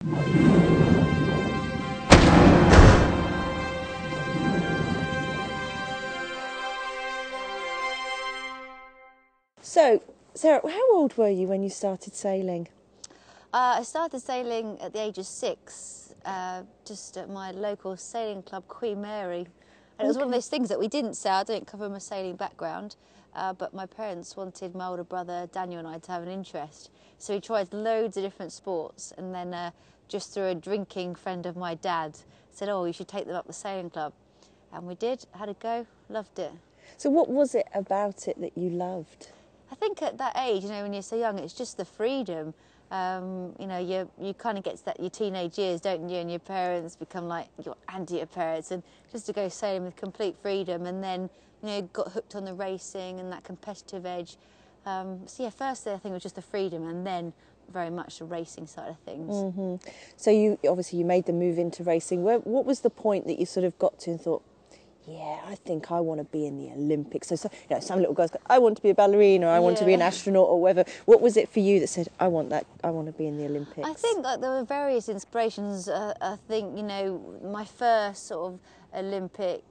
So, Sarah, how old were you when you started sailing? I started sailing at the age of 6, just at my local sailing club, Queen Mary. And it was one of those things that we didn't sail. I don't come from a sailing background, but my parents wanted my older brother Daniel and I to have an interest. So we tried loads of different sports, and then just through a drinking friend of my dad said, "Oh, you should take them up the sailing club." And we did, had a go, loved it. So what was it about it that you loved? I think at that age, when you're so young, it's just the freedom. You kind of get to that your teenage years, don't you? And your parents become like your your parents, and just to go sailing with complete freedom, and then got hooked on the racing and that competitive edge. Firstly I think it was just the freedom, and then very much the racing side of things. Mm-hmm. So you made the move into racing. What was the point that you sort of got to and thought, yeah, I think I want to be in the Olympics? So some little girls go, I want to be a ballerina, or I want to be an astronaut, or whatever. What was it for you that said, I want to be in the Olympics? I think there were various inspirations. I think, my first sort of Olympic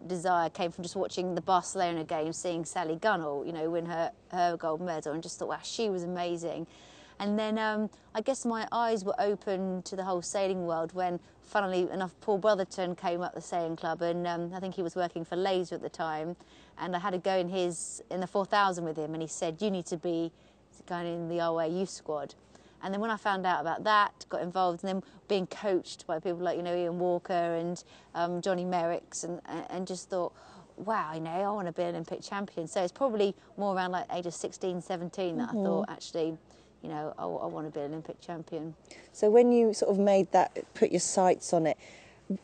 desire came from just watching the Barcelona games, seeing Sally Gunnell, win her gold medal, and just thought, wow, she was amazing. And then I guess my eyes were open to the whole sailing world when, funnily enough, Paul Brotherton came up the sailing club, and I think he was working for Laser at the time, and I had to go in the 4000 with him, and he said, you need to be going in the RWA youth squad. And then when I found out about that, got involved, and then being coached by people like Ian Walker and Johnny Merricks, and just thought, wow, I want to be an Olympic champion. So it's probably more around like age of 16, 17 that I thought, actually, I want to be an Olympic champion. So when you sort of made that, put your sights on it,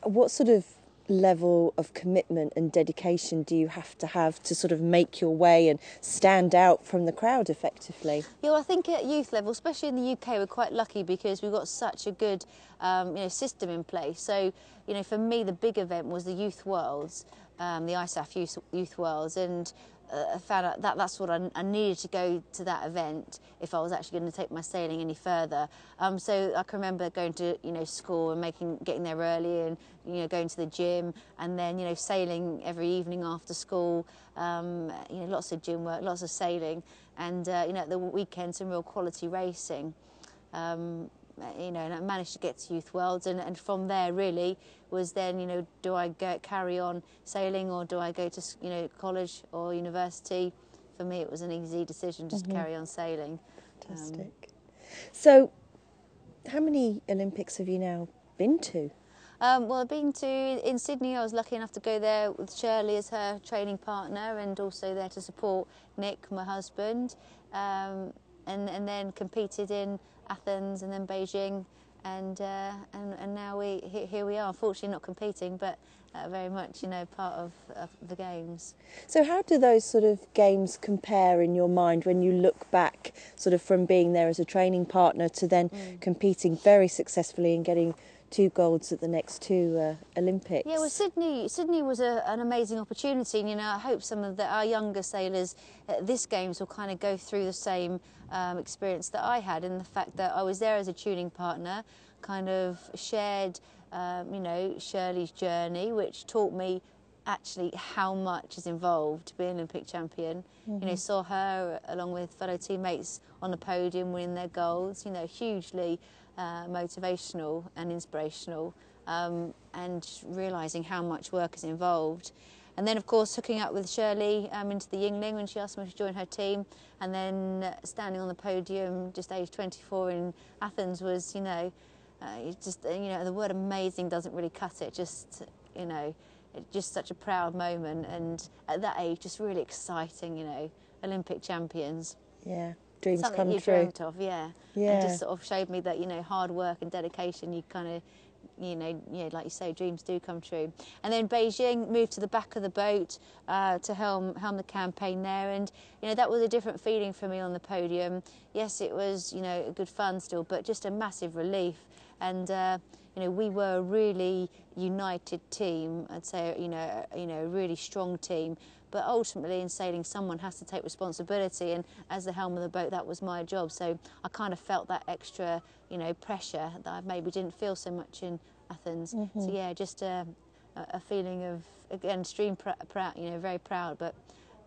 what sort of level of commitment and dedication do you have to sort of make your way and stand out from the crowd effectively? Yeah, well, I think at youth level, especially in the UK, we're quite lucky because we've got such a good system in place. So, for me, the big event was the Youth Worlds, the ISAF Youth Worlds, and I found out that that's what I needed to go to that event if I was actually going to take my sailing any further. So I can remember going to school and getting there early, and going to the gym, and then sailing every evening after school. Lots of gym work, lots of sailing, and at the weekend some real quality racing. And I managed to get to Youth Worlds, and from there really was then, do I carry on sailing, or do I go to college or university? For me, it was an easy decision just to carry on sailing. Fantastic. So, how many Olympics have you now been to? Well, I've been in Sydney. I was lucky enough to go there with Shirley as her training partner, and also there to support Nick, my husband, and then competed in Athens and then Beijing, and now here we are. Unfortunately, not competing, but very much part of the games. So how do those sort of games compare in your mind when you look back, sort of from being there as a training partner to then competing very successfully and getting 2 golds at the next 2 Olympics? Yeah, well, Sydney was an amazing opportunity, and I hope some of our younger sailors at this Games will kind of go through the same experience that I had, in the fact that I was there as a tuning partner, kind of shared Shirley's journey, which taught me actually how much is involved to be an Olympic champion. Saw her along with fellow teammates on the podium winning their golds, hugely motivational and inspirational, and realising how much work is involved. And then, of course, hooking up with Shirley into the Yingling when she asked me to join her team, and then standing on the podium just age 24 in Athens was, the word amazing doesn't really cut it, just such a proud moment, and at that age just really exciting, Olympic champions. Yeah, dreams something come you true. dreamt of, yeah. And just sort of showed me that, hard work and dedication, you kind of, like you say, dreams do come true. And then Beijing, moved to the back of the boat to helm the campaign there, and that was a different feeling for me on the podium. Yes, it was good fun still, but just a massive relief. And we were a really united team. I'd say a really strong team. but ultimately in sailing someone has to take responsibility, and as the helm of the boat that was my job. So I kind of felt that extra, you know, pressure that I maybe didn't feel so much in Athens. So yeah, just a feeling of, again, extreme proud, you know, very proud, but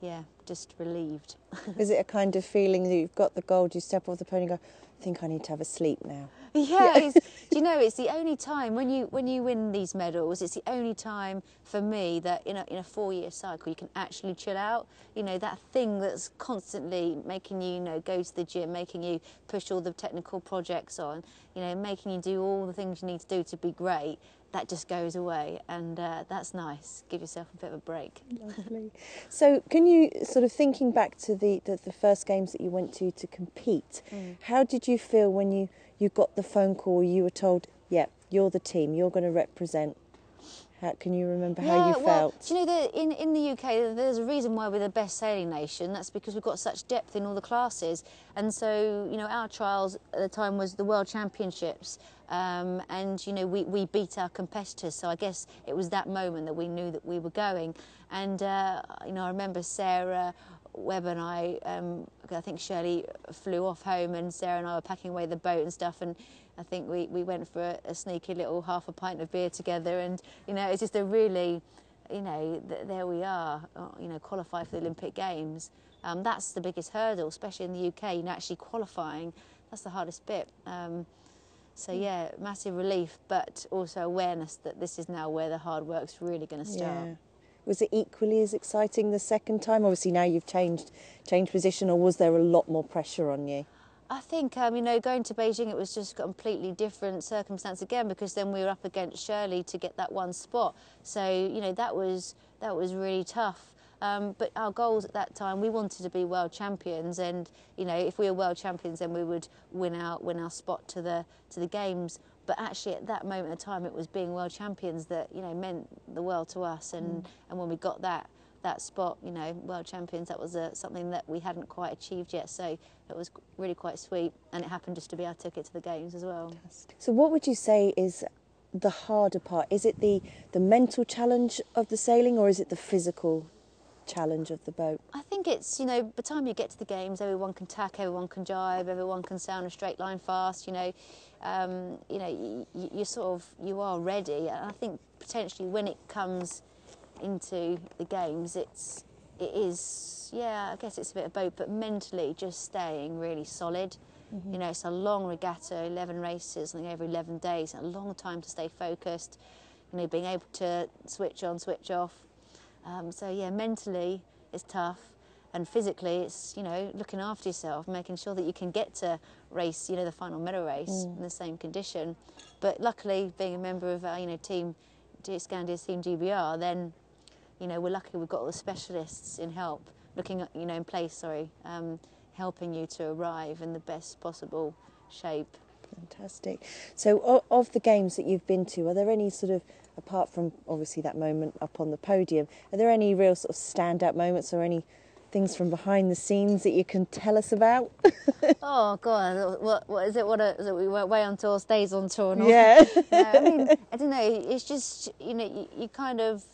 yeah, just relieved. Is it a kind of feeling that you've got the gold, you step off the pony and go, I think I need to have a sleep now? Yeah, do you know, it's the only time when you win these medals, it's the only time for me that in a 4-year cycle you can actually chill out. You know, that thing that's constantly making you, you know, go to the gym, making you push all the technical projects on, you know, making you do all the things you need to do to be great, that just goes away, and that's nice. Give yourself a bit of a break. Lovely. So can you, sort of thinking back to the first games that you went to compete, how did you feel when you got the phone call, you were told, yeah, you're the team, you're going to represent? How can you remember how you felt? Well, do you know, in the UK, there's a reason why we're the best sailing nation. That's because we've got such depth in all the classes. And so, you know, our trials at the time was the World Championships. And, you know, we beat our competitors. So I guess it was that moment that we knew that we were going. And, you know, I remember Sarah, Webb and I think Shirley flew off home, and Sarah and I were packing away the boat and stuff, and I think we went for a sneaky little half a pint of beer together, and, you know, it's just a really, you know, there we are, you know, qualify for the Olympic Games. That's the biggest hurdle, especially in the UK, you know, actually qualifying, that's the hardest bit. So yeah, massive relief, but also awareness that this is now where the hard work's really going to start. Yeah. Was it equally as exciting the second time? Obviously now you've changed position, or was there a lot more pressure on you? I think, you know, going to Beijing, it was just a completely different circumstance again, because then we were up against Shirley to get that one spot. So, you know, that was really tough. But our goals at that time, we wanted to be world champions, and, you know, if we were world champions, then we would win our spot to the games. But actually, at that moment in time, it was being world champions that, you know, meant the world to us. And when we got that spot, you know, world champions, that was something that we hadn't quite achieved yet. So it was really quite sweet, and it happened just to be our ticket to the games as well. So what would you say is the harder part? Is it the mental challenge of the sailing, or is it the physical challenge of the boat? I think it's, you know, by the time you get to the games, everyone can tack, everyone can jibe, everyone can sail in a straight line fast, you know. You are ready. And I think potentially when it comes into the games, it is, yeah, I guess it's a bit of both, but mentally just staying really solid. You know, it's a long regatta, 11 races, I think every 11 days, a long time to stay focused, you know, being able to switch on, switch off. So yeah, mentally it's tough, and physically it's, you know, looking after yourself, making sure that you can get to race, you know, the final medal race in the same condition. But luckily, being a member of our, you know, team, Scandia's team GBR, then, you know, we're lucky we've got all the specialists in help, in place, helping you to arrive in the best possible shape. Fantastic. So of the games that you've been to, are there any sort of, apart from obviously that moment up on the podium, are there any real sort of standout moments, or any things from behind the scenes that you can tell us about? Oh God, what is it? Is it we went way on tour, stays on tour? And all? Yeah. No, I mean, I don't know. It's just, you know, you kind of,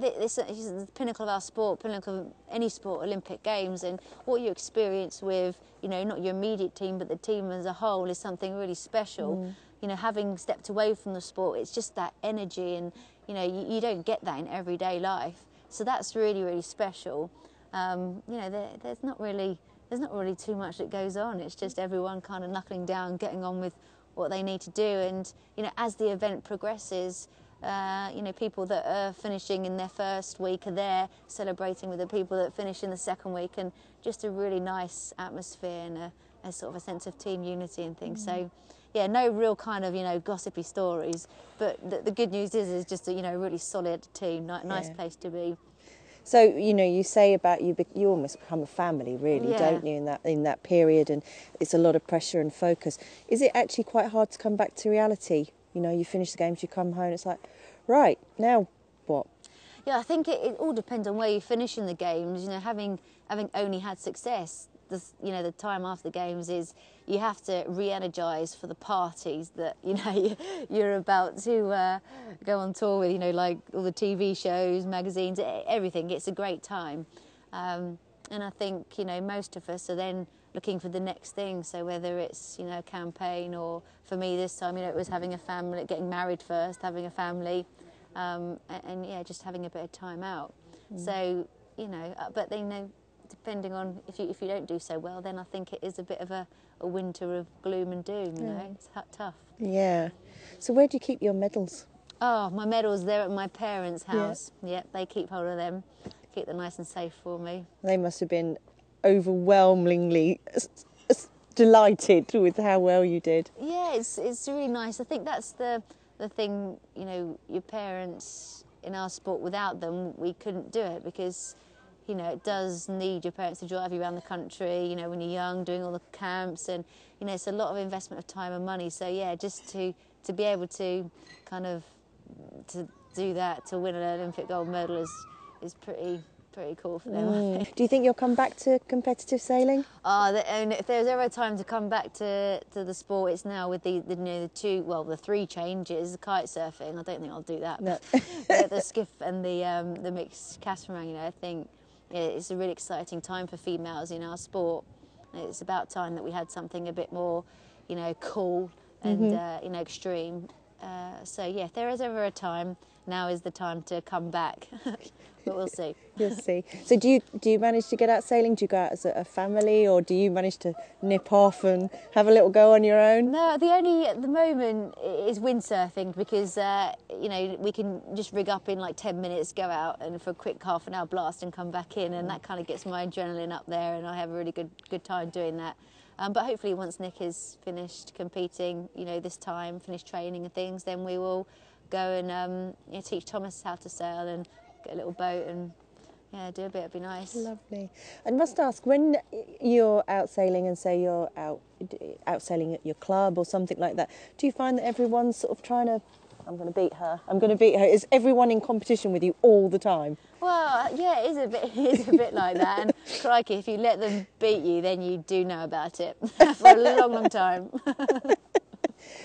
this is the pinnacle of our sport, pinnacle of any sport, Olympic Games, and what you experience with, you know, not your immediate team, but the team as a whole is something really special. You know, having stepped away from the sport, it's just that energy, and, you know, you don't get that in everyday life. So that's really, really special. You know, there's not really too much that goes on. It's just everyone kind of knuckling down, getting on with what they need to do. And, you know, as the event progresses, you know, people that are finishing in their first week are there celebrating with the people that finish in the second week, and just a really nice atmosphere and a sort of a sense of team unity and things. So, yeah, no real kind of, you know, gossipy stories, but the good news is just a, you know, really solid team, nice place to be. So, you know, you say about you almost become a family, really, don't you, in that period, and it's a lot of pressure and focus. Is it actually quite hard to come back to reality? You know, you finish the games, you come home, it's like, right, now what? Yeah, I think it all depends on where you finish in the games. You know, having only had success, you know, the time after the games is you have to re-energise for the parties that, you know, you're about to go on tour with, you know, like all the TV shows, magazines, everything. It's a great time. And I think, you know, most of us are then looking for the next thing. So whether it's, you know, a campaign, or for me this time, you know, it was having a family, getting married first, having a family, and yeah, just having a bit of time out. So, you know, but then, you know, depending on if you don't do so well, then I think it is a bit of a winter of gloom and doom, you know. It's tough. Yeah. So where do you keep your medals? Oh, my medals, they're at my parents' house. Yeah, they keep hold of them, keep them nice and safe for me. They must have been overwhelmingly delighted with how well you did. Yeah, it's really nice. I think that's the thing, you know, your parents in our sport, without them, we couldn't do it, because, you know, it does need your parents to drive you around the country, you know, when you're young, doing all the camps, and, you know, it's a lot of investment of time and money. So, yeah, just to be able to kind of to do that, to win an Olympic gold medal is pretty cool for them. Do you think you'll come back to competitive sailing? And if there's ever a time to come back to the sport, it's now with the you know, the three changes, the kite surfing. I don't think I'll do that. No. The skiff and the mixed catamaran, you know, I think it's a really exciting time for females in our sport. It's about time that we had something a bit more, you know, cool and you know, extreme. So yeah, if there is ever a time, now is the time to come back. But we'll see. You'll see. So do you manage to get out sailing? Do you go out as a family, or do you manage to nip off and have a little go on your own? No, the only at the moment is windsurfing, because you know, we can just rig up in like 10 minutes, go out and for a quick half an hour blast and come back in, and that kind of gets my adrenaline up there, and I have a really good time doing that. But hopefully once Nick is finished competing, you know, this time, finished training and things, then we will go and you know, teach Thomas how to sail and get a little boat and yeah, do a bit. It'd be nice. Lovely. I must ask, when you're out sailing and say you're out sailing at your club or something like that, do you find that everyone's sort of trying to, I'm going to beat her, is everyone in competition with you all the time? Well, yeah, it is a bit like that, and crikey, if you let them beat you, then you do know about it for a long time.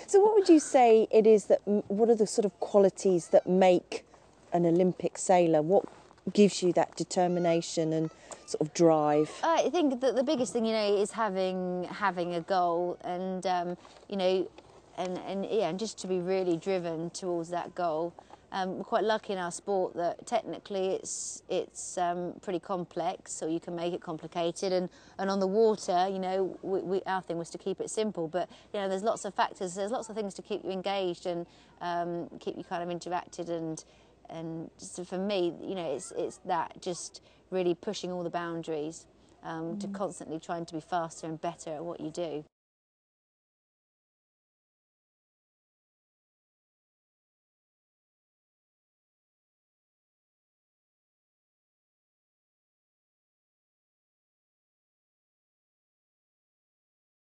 So what would you say it is what are the sort of qualities that make an Olympic sailor? What gives you that determination and sort of drive? I think that the biggest thing, you know, is having a goal, and you know, and just to be really driven towards that goal. We're quite lucky in our sport that technically it's pretty complex, so you can make it complicated. And on the water, you know, our thing was to keep it simple. But you know, there's lots of factors, there's lots of things to keep you engaged and keep you kind of interacted. And just for me, you know, it's that just really pushing all the boundaries, to constantly trying to be faster and better at what you do.